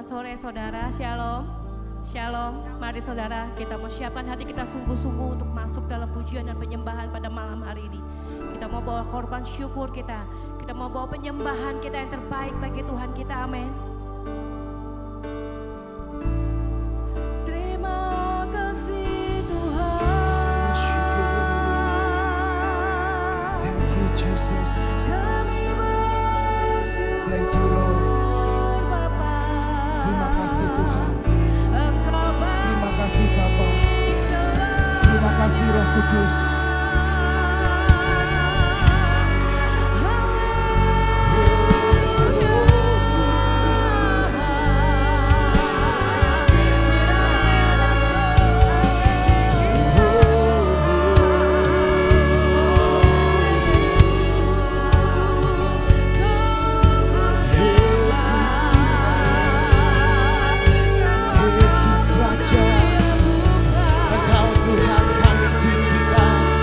Selamat sore saudara, shalom. Shalom, mari saudara kita mau siapkan hati kita sungguh-sungguh untuk masuk dalam pujian dan penyembahan pada malam hari ini. Kita mau bawa korban syukur kita mau bawa penyembahan kita yang terbaik bagi Tuhan kita, amin. Terima kasih Tuhan. Thank you, Jesus. Kami bersyukur. Thank you, Lord. Bapa. Terima kasih Tuhan. Engkau Terima kasih Bapa. baik selalu. Terima kasih Roh Kudus. Yesus Raja, Engkau Tuhan kami tinggikan.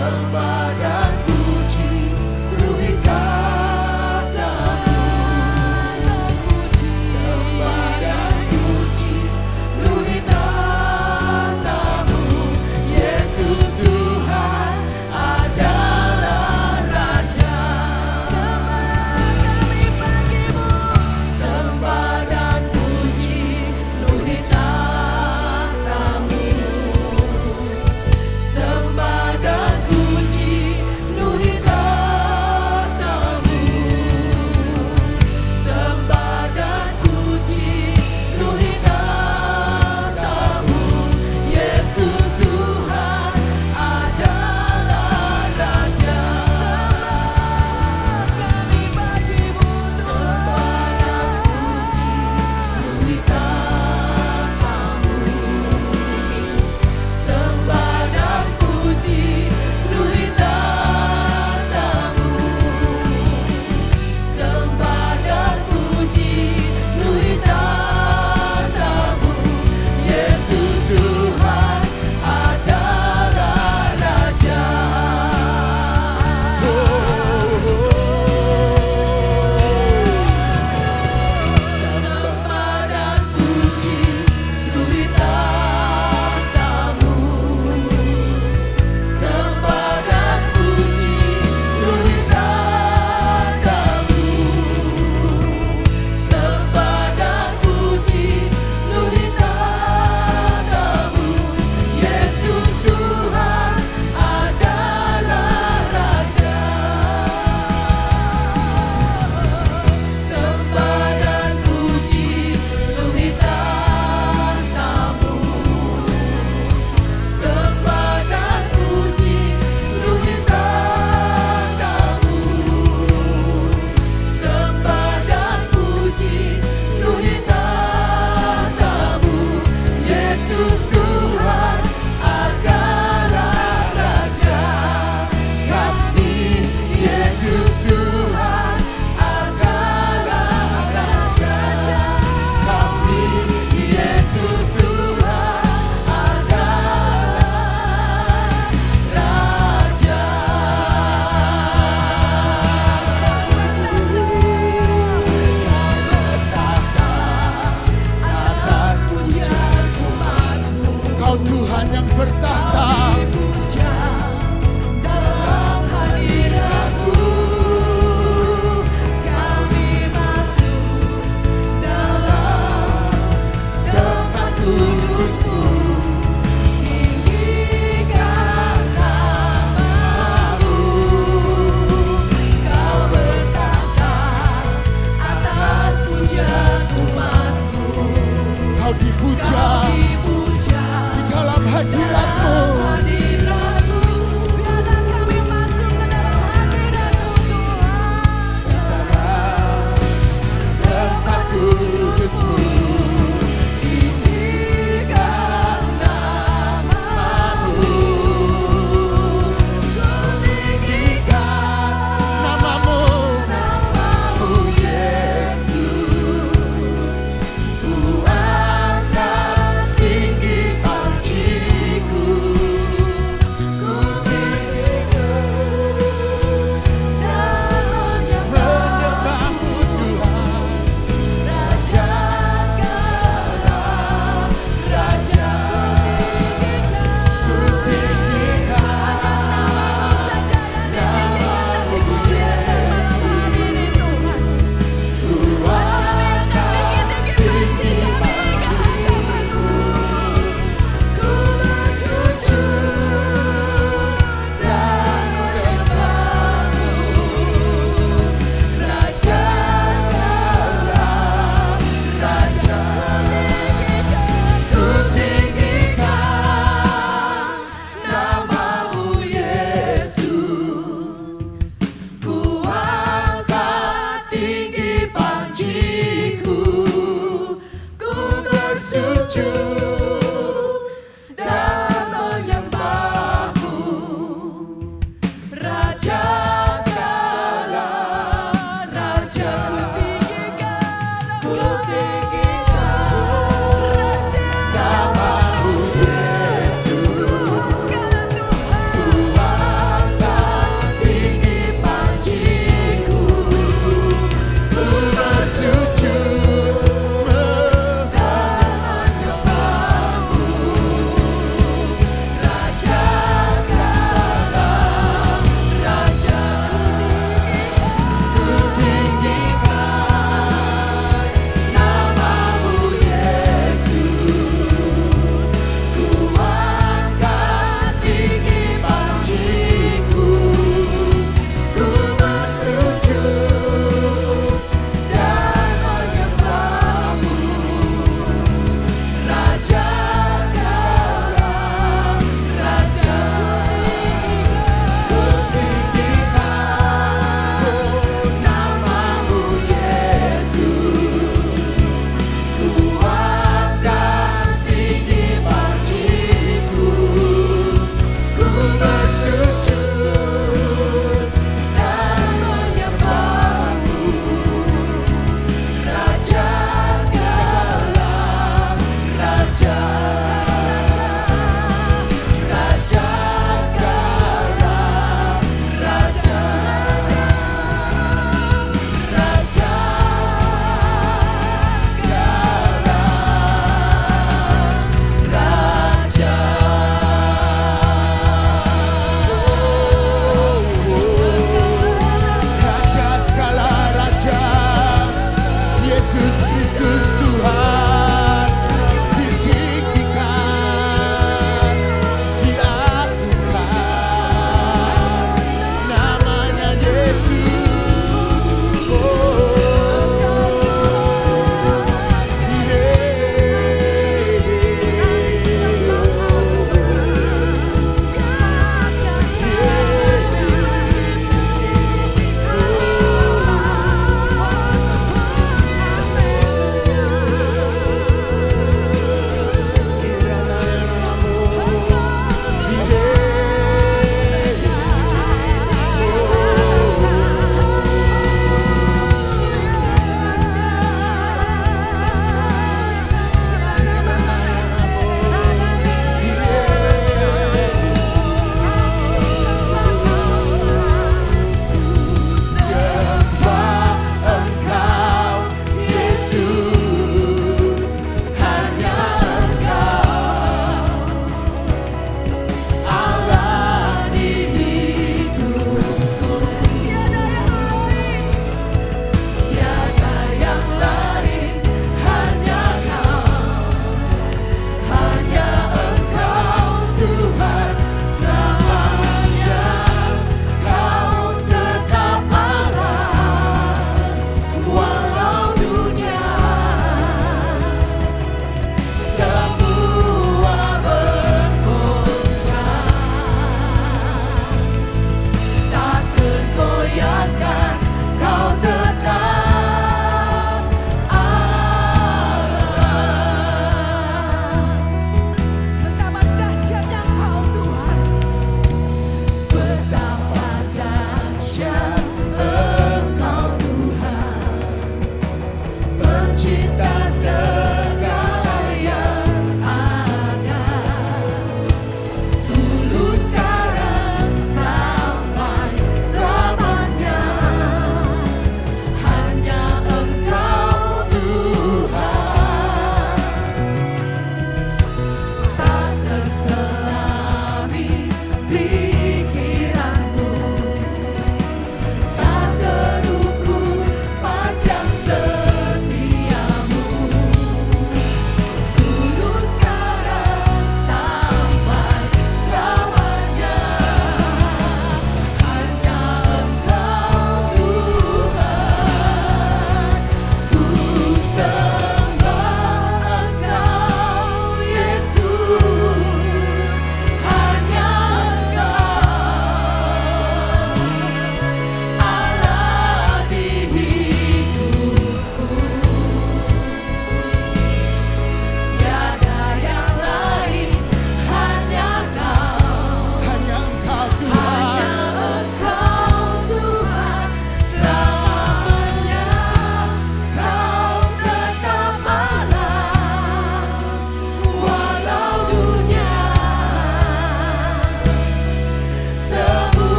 Sembah dan puji Ruhi tatamu. Sembah dan puji Ruhi tatamu. Yesus Tuhan adalah Raja. Sembah dan puji Ruhi tatamu. Sembah dan puji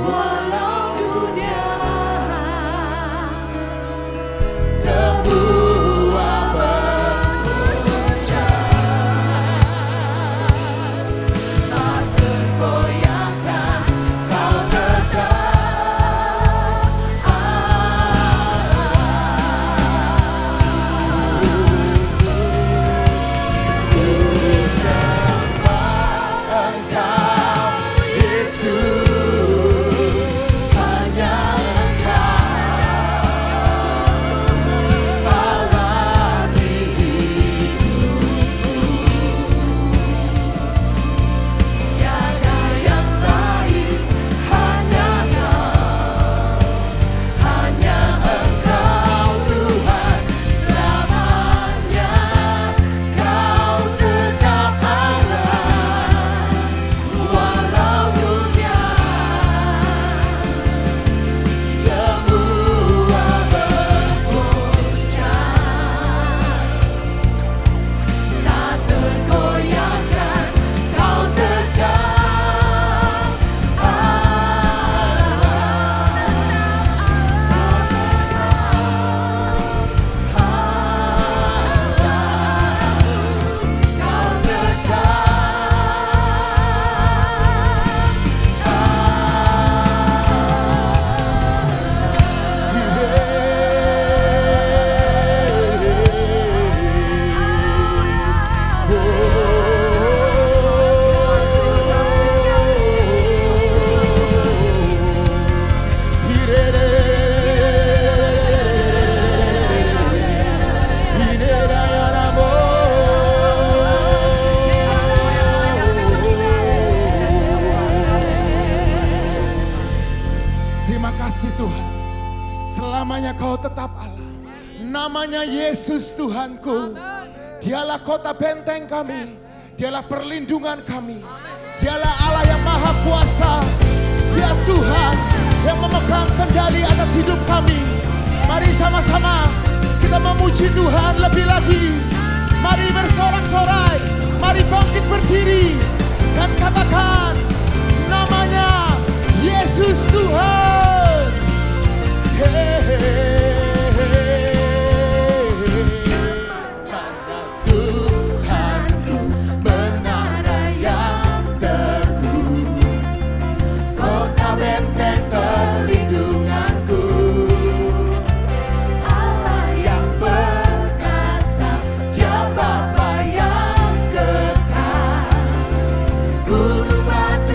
walau dunia semua bergoncang, tak tergoyahkan, kau tetap Allah. Ku sembah Engkau Yesus, hanya Engkau Allah di hidupku. Tiada yang lain, hanya Engkau Tuhan selamanya. Kau tetap Allah, walau dunia semua bergoncang, tak tergoyahkan, kau tetap Terima kasih Tuhan, selamanya Kau tetap Allah. Namanya Yesus Tuhanku. Dialah kota benteng kami, Dialah perlindungan kami, Dialah Allah yang maha kuasa. Dia Tuhan yang memegang kendali atas hidup kami. Mari sama-sama kita memuji Tuhan lebih lagi. Mari bersorak-sorai, mari bangkit berdiri dan katakan namanya Yesus Tuhan. Karena Tuhanku menara yang teguh, kota benteng perlindunganku, Allah yang perkasa, Dia Bapa yang kekal, gunung batu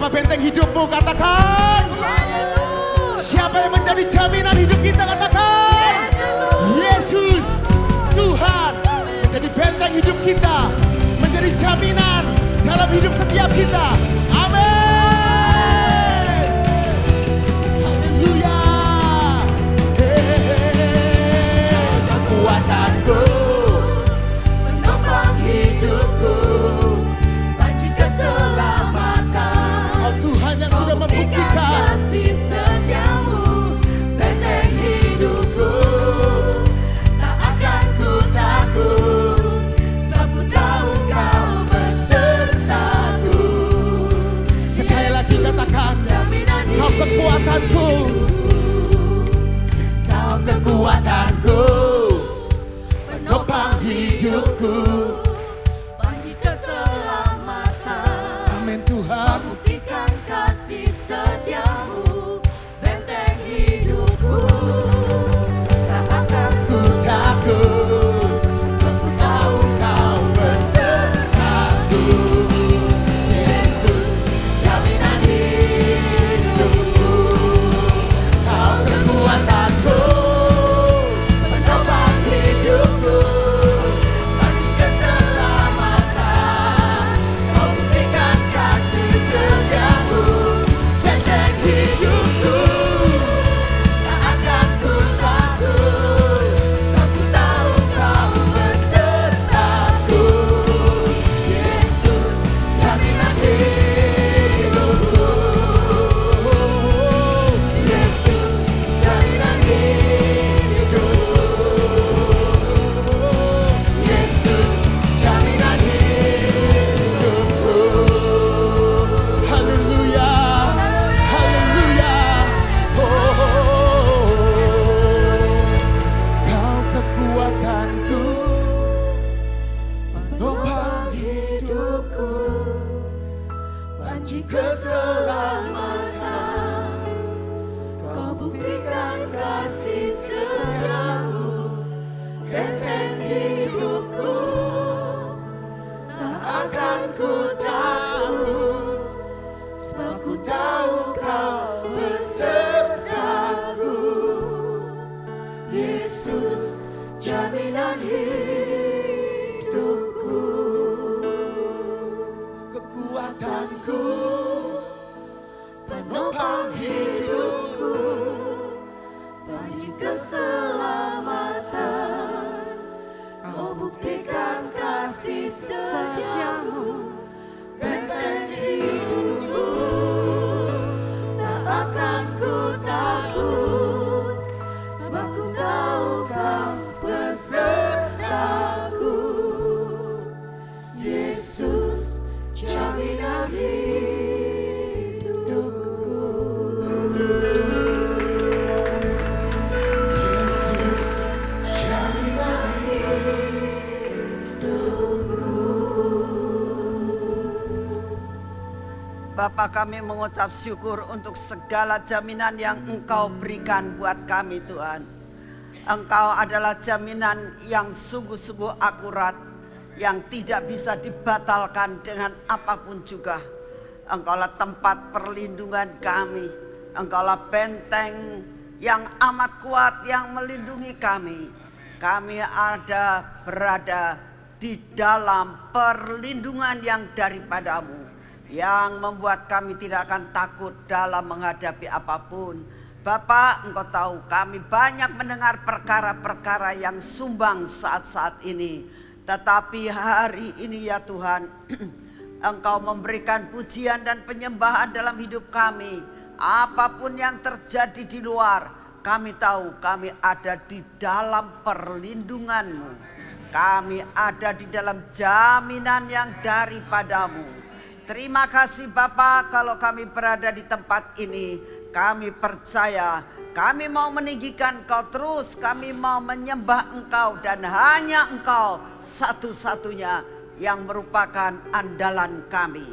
Siapa benteng hidupmu? Katakan. Siapa yang menjadi jaminan hidup kita? Katakan. Yesus. Tuhan menjadi benteng hidup kita, menjadi jaminan dalam hidup setiap kita. Amin. Haleluya. Kekuatanku menopang hidupku, panci keselamatan. Kau Tuhan yang sudah membuktikan kasih setiamu, benteng hidupku. Tak akan ku takut, sebab ku tahu kau besertaku. sekali lagi katakan, Jaminan kau kekuatanku, kau kekuatanku, menopang hidupku, panci keselamatan. amin Tuhan. Buktikan kasih setiamu, benteng hidupku. Tak akan ku takut, sebab ku tahu kau besertaku. Yesus, jaminan hidupku. Kau kekuatanku, menopang hidupku, panci keselamatan. Kau buktikan kasih setiamu, benteng hidupku. Tak akan ku takut, sebab ku tahu kau besertaku. Yesus, jaminan hidupku. Yesus, jaminan hidupku. Yesus, jaminan hidupku. Haleluya. Haleluya. Kau kekuatanku, menopang Hidupku, panci keselamatan. Kau buktikan kasih setiamu, benteng hidupku. Tak akan ku takut, sebab ku tahu kau besertaku. Yesus, jaminan hidupku. kekuatanku, Penopang hidupku, panci keselamatan. Kau buktikan kasih setiamu, benteng hidupku. Tak akan ku takut, sebab ku tahu kau besertaku. Yesus, jaminan hidupku. Yesus, jaminan Bapa, kami mengucap syukur untuk segala jaminan yang Engkau berikan buat kami Tuhan. Engkau adalah jaminan yang sungguh-sungguh akurat, yang tidak bisa dibatalkan dengan apapun juga. Engkaulah tempat perlindungan kami. Engkaulah benteng yang amat kuat yang melindungi kami. Kami berada di dalam perlindungan yang daripadamu, yang membuat kami tidak akan takut dalam menghadapi apapun. Bapa, Engkau tahu kami banyak mendengar perkara-perkara yang sumbang saat-saat ini. Tetapi hari ini ya Tuhan, Engkau memberikan pujian dan penyembahan dalam hidup kami. Apapun yang terjadi di luar, kami tahu kami ada di dalam perlindungan-Mu. Kami ada di dalam jaminan yang daripadamu. Terima kasih Bapa, kalau kami berada di tempat ini, kami percaya, kami mau meninggikan Engkau terus, kami mau menyembah Engkau, dan hanya Engkau satu-satunya yang merupakan andalan kami.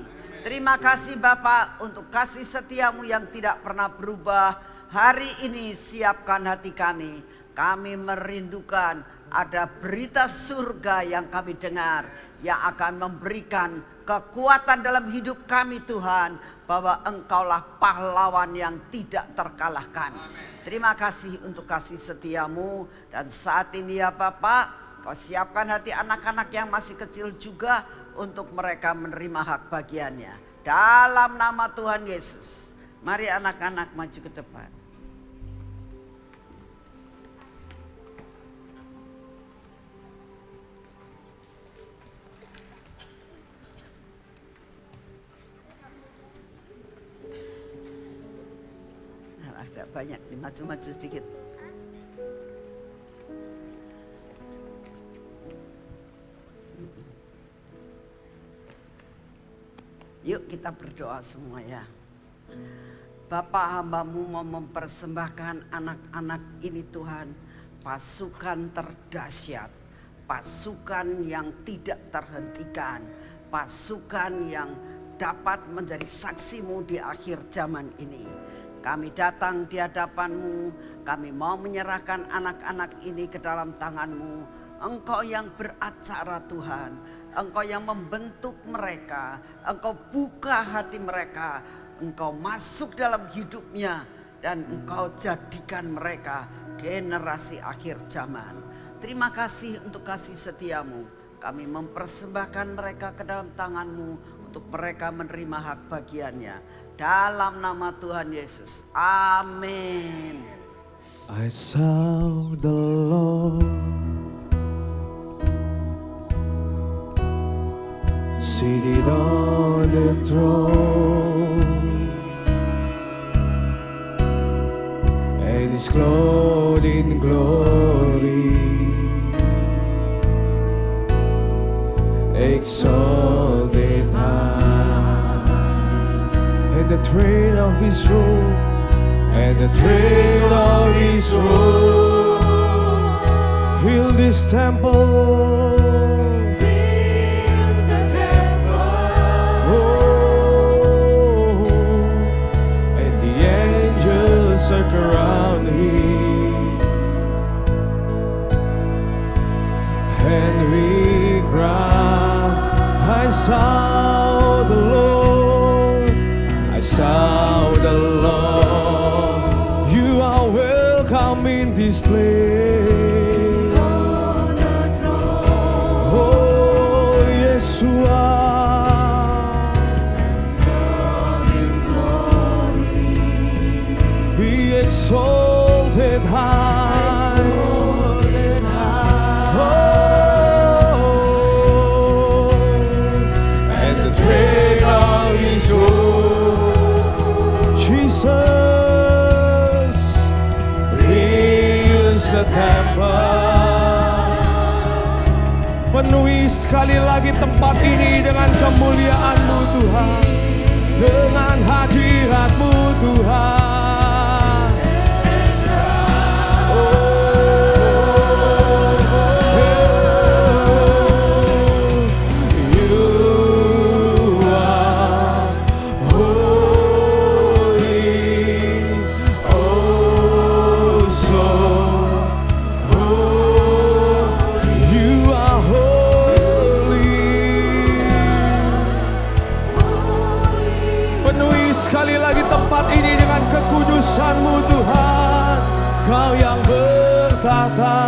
Terima kasih Bapa untuk kasih setiamu yang tidak pernah berubah. Hari ini siapkan hati kami. Kami merindukan ada berita surga yang kami dengar, yang akan memberikan kekuatan dalam hidup kami Tuhan, bahwa Engkaulah pahlawan yang tidak terkalahkan. Terima kasih untuk kasih setiamu, dan saat ini ya Bapak, Kau siapkan hati anak-anak yang masih kecil juga untuk mereka menerima hak bagiannya. Dalam nama Tuhan Yesus, mari anak-anak maju ke depan. Ada banyak, maju-maju sedikit. Yuk kita berdoa semua ya. Bapa, hamba-Mu mau mempersembahkan anak-anak ini Tuhan, pasukan terdahsyat, pasukan yang tidak terhentikan, pasukan yang dapat menjadi saksi-Mu di akhir zaman ini. Kami datang di hadapan-Mu, kami mau menyerahkan anak-anak ini ke dalam tangan-Mu. Engkau yang beracara Tuhan, Engkau yang membentuk mereka, Engkau buka hati mereka, Engkau masuk dalam hidupnya, dan Engkau jadikan mereka generasi akhir zaman. Terima kasih untuk kasih setiamu. Kami mempersembahkan mereka ke dalam tangan-Mu untuk mereka menerima hak bagiannya. Dalam nama Tuhan Yesus. Amin. I saw the Lord seated on the throne, and He's clothed in glory, exalted high, and the train of His robe, and the train of His robe fill this temple. Around Him, and we cry, I saw the Lord, I saw the Lord. You are welcome in this place. Oh, Yeshua. Exalted high, oh, and the train of His robe, Jesus fills the temple. Penuhi sekali lagi tempat ini dengan kemuliaan-Mu Tuhan, dengan hadirat-Mu Tuhan. Sekali lagi tempat ini dengan kekudusan-Mu Tuhan, Kau yang bertata.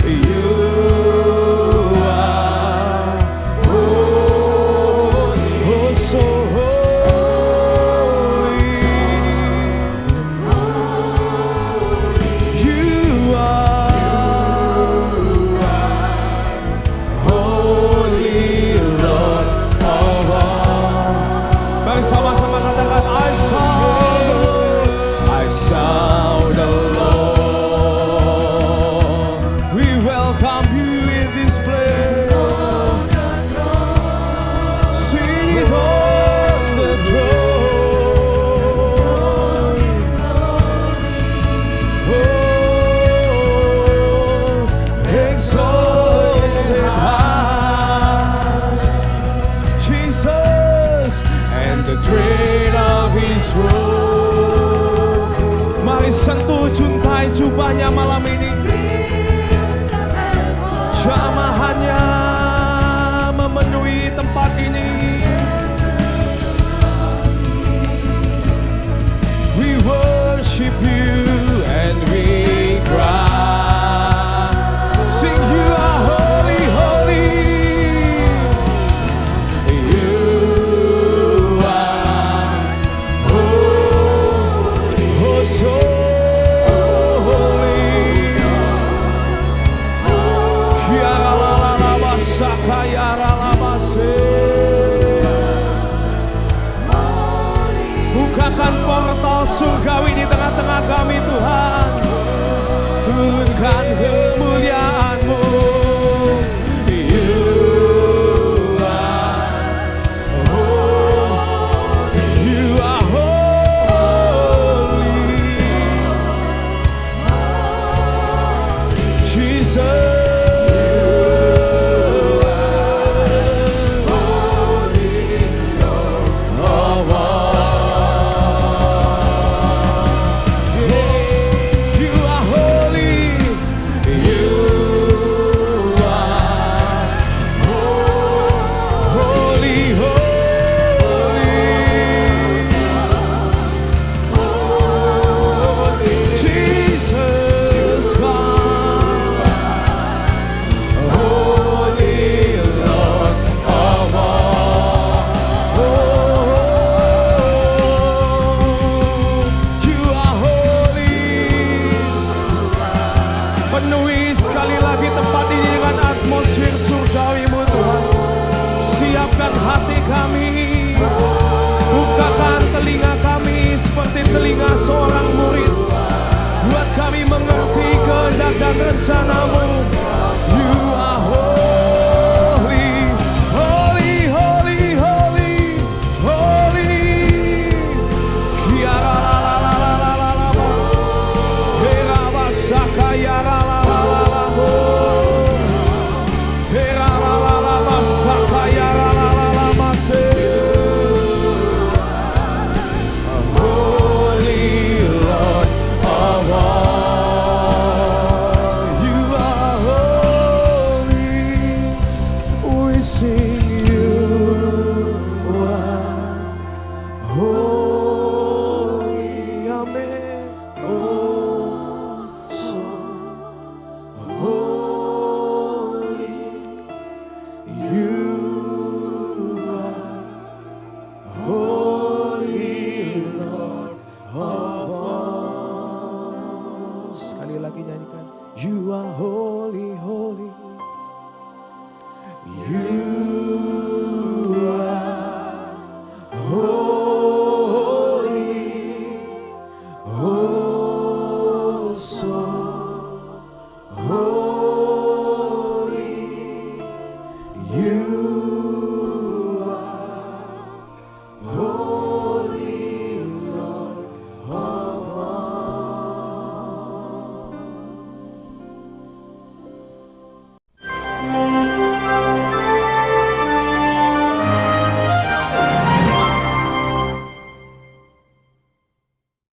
You are holy, oh so holy. You are holy Lord of all. Sama-sama katakan, I saw the Lord, I saw the Lord. We welcome you in this place. Seated on the throne. Oh, exalted high, Jesus, and the train of His robe. Mari sentuh, juntai jubahnya malam ini. Jamahannya memenuhi surgawi di tengah-tengah kami Tuhan. Turunkan kemuliaan-Mu. You are holy. Jesus. Penuhi sekali lagi tempat ini dengan atmosfer surgawi-Mu Tuhan. Siapkan hati kami, bukakan telinga kami seperti telinga seorang murid. Buat kami mengerti kehendak dan rencana-Mu. You are holy, holy, holy, holy, holy. Kiara la la la la la la la bas. Hera basaka yara la la la la bos. Hera la la la basaka yara la la la mase. Holy Lord of all, you are holy. We sing you are holy. Amen. Oh, so holy. You are holy, Lord of all. Sekali lagi nyanyikan. You are holy.